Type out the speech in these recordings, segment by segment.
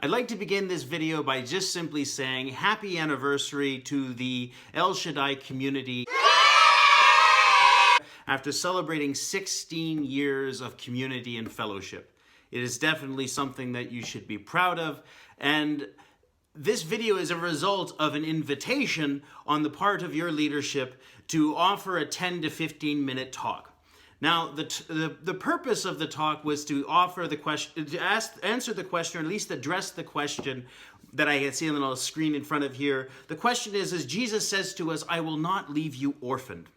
I'd like to begin this video by just simply saying happy anniversary to the El Shaddai community. After celebrating 16 years of community and fellowship. It is definitely something that you should be proud of, and this video is a result of an invitation on the part of your leadership to offer a 10 to 15 minute talk. Now, the purpose of the talk was to offer the question, to answer the question, or at least address the question that I had seen on the screen in front of here. The question is Jesus says to us, "I will not leave you orphaned."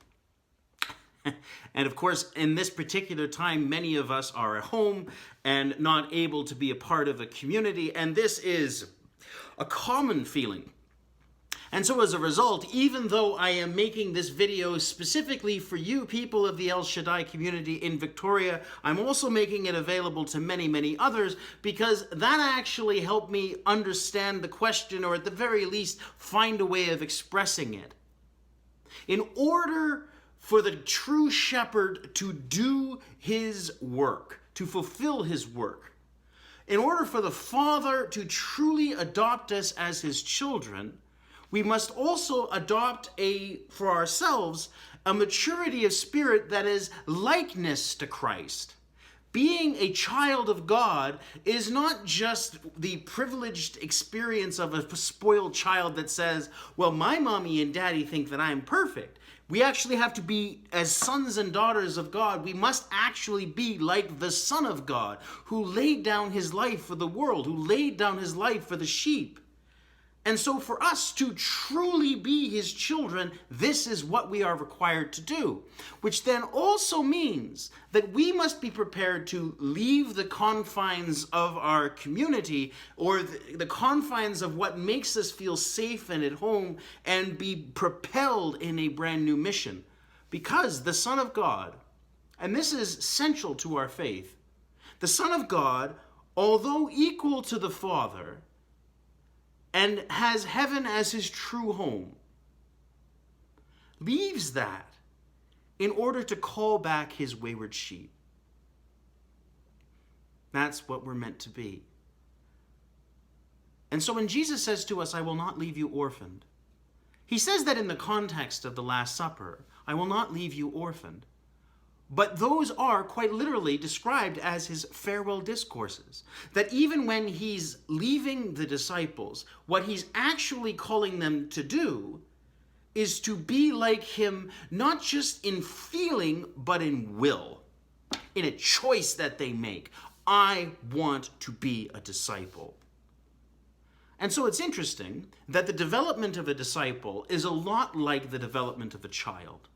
And of course, in this particular time, many of us are at home and not able to be a part of a community, and this is a common feeling. And so as a result, even though I am making this video specifically for you people of the El Shaddai community in Victoria, I'm also making it available to many, many others, because that actually helped me understand the question, or at the very least, find a way of expressing it. In order for the true shepherd to do his work, to fulfill his work, in order for the Father to truly adopt us as his children, we must also adopt for ourselves a maturity of spirit that is likeness to Christ. Being a child of God is not just the privileged experience of a spoiled child that says, well, my mommy and daddy think that I'm perfect. We actually have to be, as sons and daughters of God, we must actually be like the Son of God, who laid down his life for the world, who laid down his life for the sheep. And so for us to truly be his children, this is what we are required to do, which then also means that we must be prepared to leave the confines of our community, or the confines of what makes us feel safe and at home, and be propelled in a brand new mission. Because the Son of God, and this is central to our faith, the Son of God, although equal to the Father, and has heaven as his true home, leaves that in order to call back his wayward sheep. That's what we're meant to be. And so when Jesus says to us, "I will not leave you orphaned," he says that in the context of the Last Supper, "I will not leave you orphaned." But those are quite literally described as his farewell discourses. That even when he's leaving the disciples, what he's actually calling them to do is to be like him, not just in feeling, but in will, in a choice that they make. I want to be a disciple. And so it's interesting that the development of a disciple is a lot like the development of a child.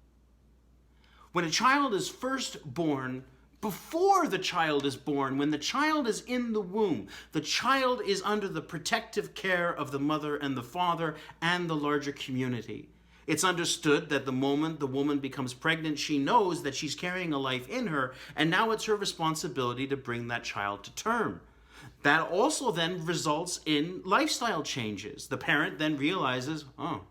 When a child is first born, before the child is born, when the child is in the womb, the child is under the protective care of the mother and the father and the larger community. It's understood that the moment the woman becomes pregnant, she knows that she's carrying a life in her, and now it's her responsibility to bring that child to term. That also then results in lifestyle changes. The parent then realizes, well,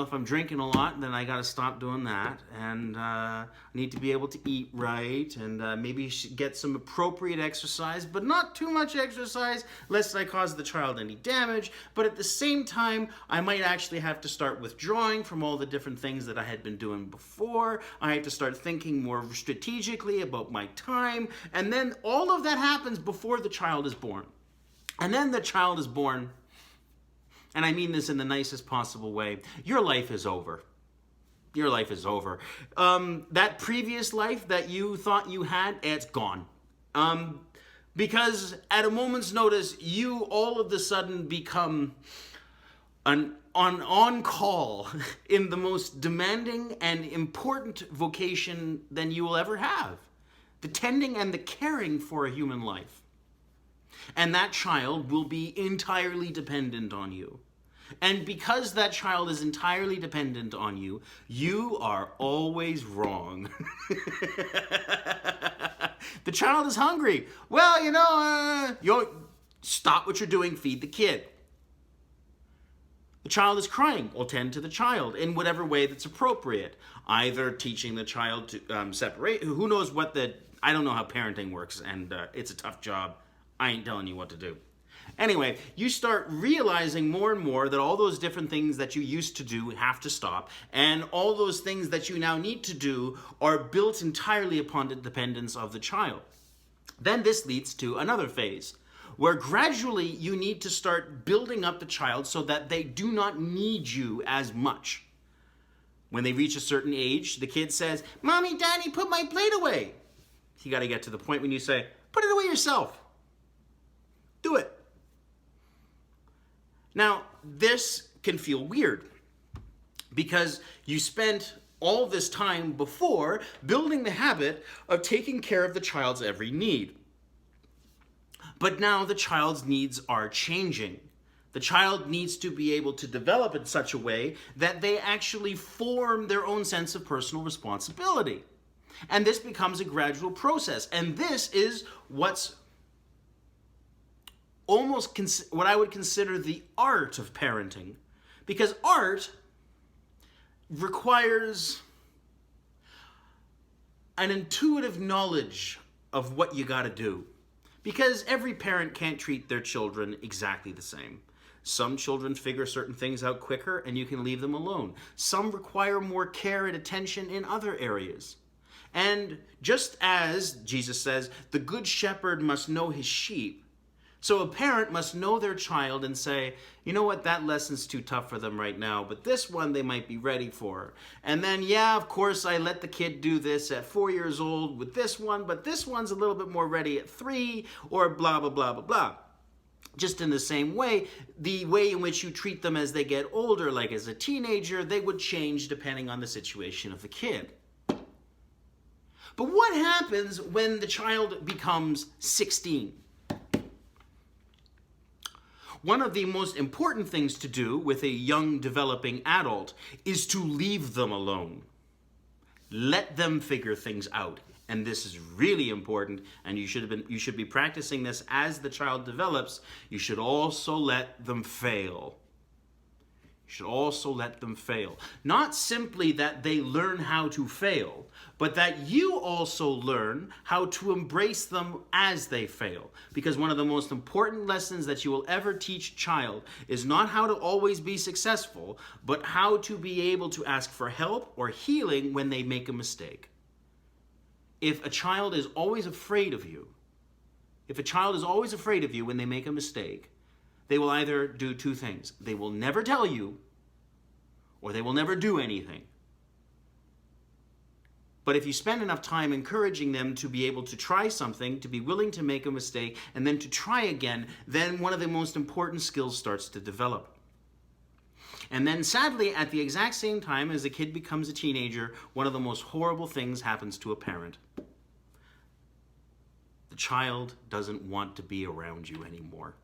if I'm drinking a lot, then I got to stop doing that, and I need to be able to eat right, and maybe get some appropriate exercise, but not too much exercise, lest I cause the child any damage. But at the same time, I might actually have to start withdrawing from all the different things that I had been doing before. I have to start thinking more strategically about my time, and then all of that happens before the child is born. And then the child is born, and I mean this in the nicest possible way, your life is over. Your life is over. That previous life that you thought you had, it's gone. Because at a moment's notice, you all of a sudden become on call in the most demanding and important vocation than you will ever have. The tending and the caring for a human life. And that child will be entirely dependent on you. And because that child is entirely dependent on you, you are always wrong. The child is hungry. Well, you stop what you're doing, feed the kid. The child is crying. Well, tend to the child in whatever way that's appropriate. Either teaching the child to separate. Who knows I don't know how parenting works, and it's a tough job. I ain't telling you what to do. Anyway, you start realizing more and more that all those different things that you used to do have to stop, and all those things that you now need to do are built entirely upon the dependence of the child. Then this leads to another phase, where gradually you need to start building up the child so that they do not need you as much. When they reach a certain age, the kid says, "Mommy, Daddy, put my plate away." You got to get to the point when you say, "Put it away yourself. Do it." Now, this can feel weird because you spent all this time before building the habit of taking care of the child's every need. But now the child's needs are changing. The child needs to be able to develop in such a way that they actually form their own sense of personal responsibility. And this becomes a gradual process. And this is what's almost what I would consider the art of parenting. Because art requires an intuitive knowledge of what you got to do. Because every parent can't treat their children exactly the same. Some children figure certain things out quicker and you can leave them alone. Some require more care and attention in other areas. And just as Jesus says, the good shepherd must know his sheep, so a parent must know their child and say, "You know what, that lesson's too tough for them right now, but this one they might be ready for." And then, yeah, of course, I let the kid do this at 4 years old with this one, but this one's a little bit more ready at 3, or blah, blah, blah, blah, blah. Just in the same way, the way in which you treat them as they get older, like as a teenager, they would change depending on the situation of the kid. But what happens when the child becomes 16? One of the most important things to do with a young developing adult is to leave them alone. Let them figure things out. And this is really important, and you should be practicing this as the child develops. You should also let them fail. You should also let them fail. Not simply that they learn how to fail, but that you also learn how to embrace them as they fail. Because one of the most important lessons that you will ever teach a child is not how to always be successful, but how to be able to ask for help or healing when they make a mistake. If a child is always afraid of you, when they make a mistake, they will either do two things. They will never tell you, or they will never do anything. But if you spend enough time encouraging them to be able to try something, to be willing to make a mistake, and then to try again, then one of the most important skills starts to develop. And then sadly, at the exact same time as the kid becomes a teenager, one of the most horrible things happens to a parent. The child doesn't want to be around you anymore.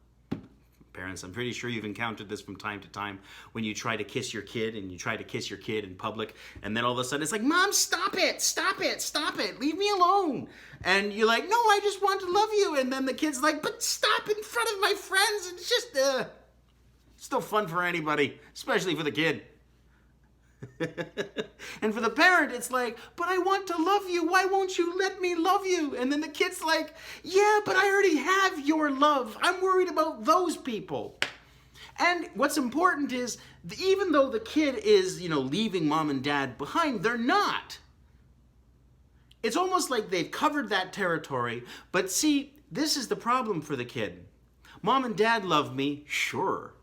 Parents, I'm pretty sure you've encountered this from time to time when you try to kiss your kid and you try to kiss your kid in public, and then all of a sudden it's like, "Mom, stop it, stop it, stop it, leave me alone." And you're like, "No, I just want to love you." And then the kid's like, "But stop in front of my friends." It's just, still fun for anybody, especially for the kid. And for the parent, it's like, "But I want to love you. Why won't you let me love you?" And then the kid's like, "Yeah, but I already have your love. I'm worried about those people." And what's important is, even though the kid is, leaving mom and dad behind, they're not. It's almost like they've covered that territory. But see, this is the problem for the kid. Mom and dad love me, sure.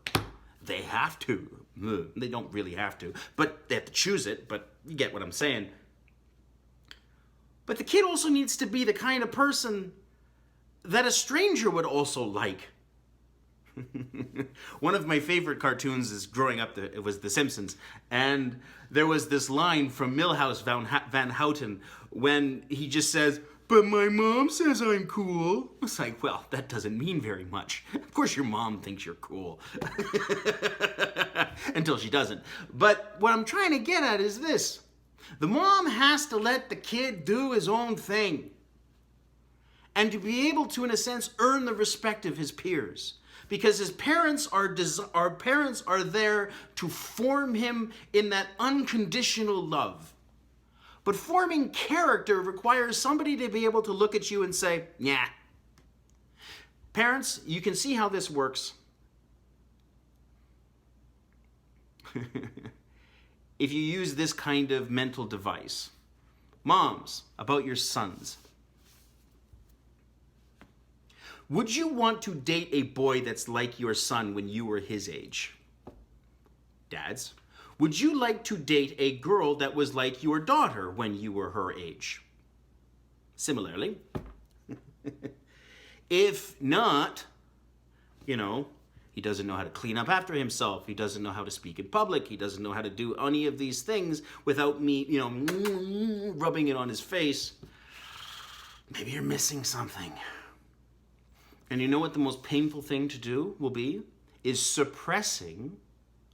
They have to. They don't really have to, but they have to choose it, but you get what I'm saying. But the kid also needs to be the kind of person that a stranger would also like. One of my favorite cartoons is growing up, it was The Simpsons, and there was this line from Milhouse Van Houten when he just says, "But my mom says I'm cool." It's like, well, that doesn't mean very much. Of course your mom thinks you're cool. Until she doesn't. But what I'm trying to get at is this. The mom has to let the kid do his own thing. And to be able to, in a sense, earn the respect of his peers. Because his parents are there to form him in that unconditional love. But forming character requires somebody to be able to look at you and say, "Yeah." Parents, you can see how this works. If you use this kind of mental device. Moms, about your sons. Would you want to date a boy that's like your son when you were his age? Dads, would you like to date a girl that was like your daughter when you were her age? Similarly, if not, he doesn't know how to clean up after himself. He doesn't know how to speak in public. He doesn't know how to do any of these things without me, rubbing it on his face. Maybe you're missing something. And you know what the most painful thing to do will be? Is suppressing,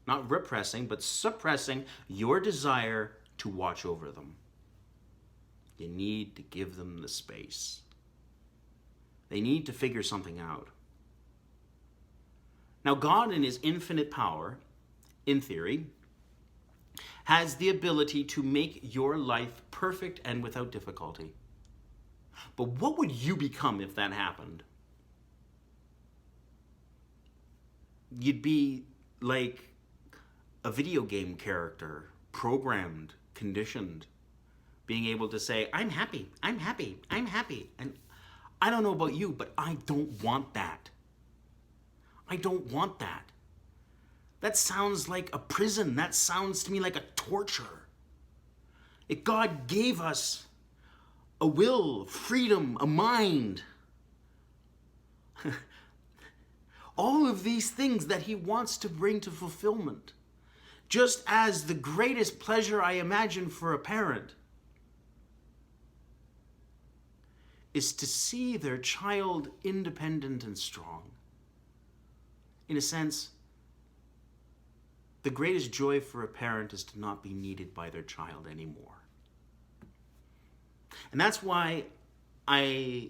not repressing, but suppressing your desire to watch over them. You need to give them the space. They need to figure something out. Now, God in his infinite power, in theory, has the ability to make your life perfect and without difficulty. But what would you become if that happened? You'd be like a video game character, programmed, conditioned, being able to say, I'm happy, I'm happy, I'm happy. And I don't know about you, but I don't want that. I don't want that. That sounds like a prison. That sounds to me like a torture. If God gave us a will, freedom, a mind, all of these things that he wants to bring to fulfillment, just as the greatest pleasure I imagine for a parent is to see their child independent and strong. In a sense, the greatest joy for a parent is to not be needed by their child anymore. And that's why I,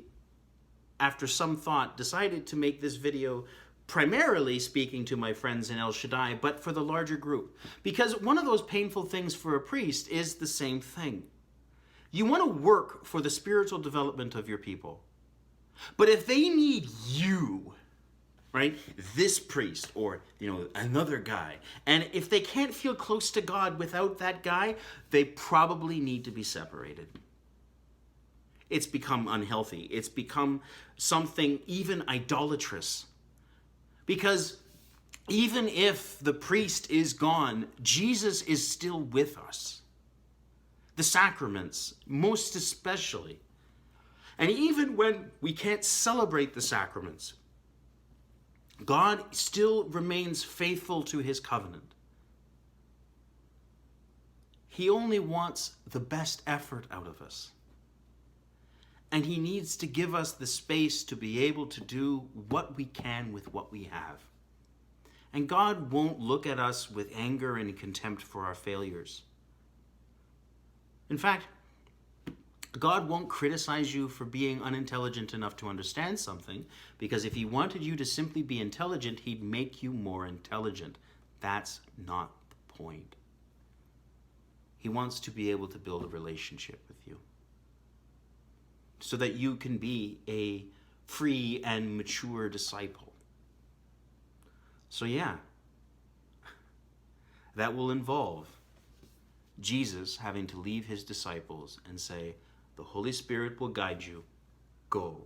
after some thought, decided to make this video primarily speaking to my friends in El Shaddai, but for the larger group. Because one of those painful things for a priest is the same thing. You want to work for the spiritual development of your people. But if they need you, right, this priest or, another guy, and if they can't feel close to God without that guy, they probably need to be separated. It's become unhealthy. It's become something even idolatrous. Because even if the priest is gone, Jesus is still with us. The sacraments, most especially. And even when we can't celebrate the sacraments, God still remains faithful to his covenant. He only wants the best effort out of us. And he needs to give us the space to be able to do what we can with what we have. And God won't look at us with anger and contempt for our failures. In fact, God won't criticize you for being unintelligent enough to understand something, because if he wanted you to simply be intelligent, he'd make you more intelligent. That's not the point. He wants to be able to build a relationship with you, so that you can be a free and mature disciple. So yeah, that will involve Jesus having to leave his disciples and say, the Holy Spirit will guide you, go.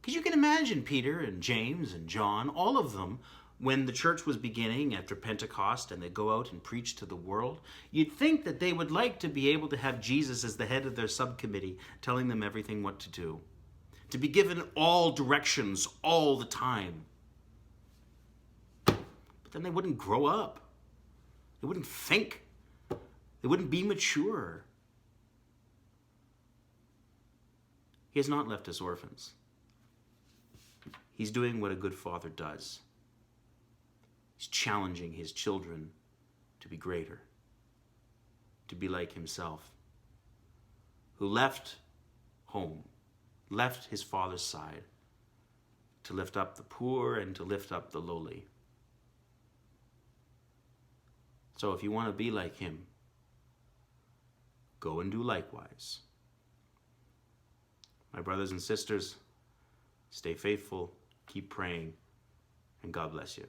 Because you can imagine Peter and James and John, all of them, when the church was beginning after Pentecost and they go out and preach to the world, you'd think that they would like to be able to have Jesus as the head of their subcommittee, telling them everything what to do. To be given all directions all the time. But then they wouldn't grow up. They wouldn't think. They wouldn't be mature. He has not left us orphans. He's doing what a good father does. He's challenging his children to be greater, to be like himself, who left home, left his father's side, to lift up the poor and to lift up the lowly. So if you want to be like him, go and do likewise. My brothers and sisters, Stay faithful, keep praying, and God bless you.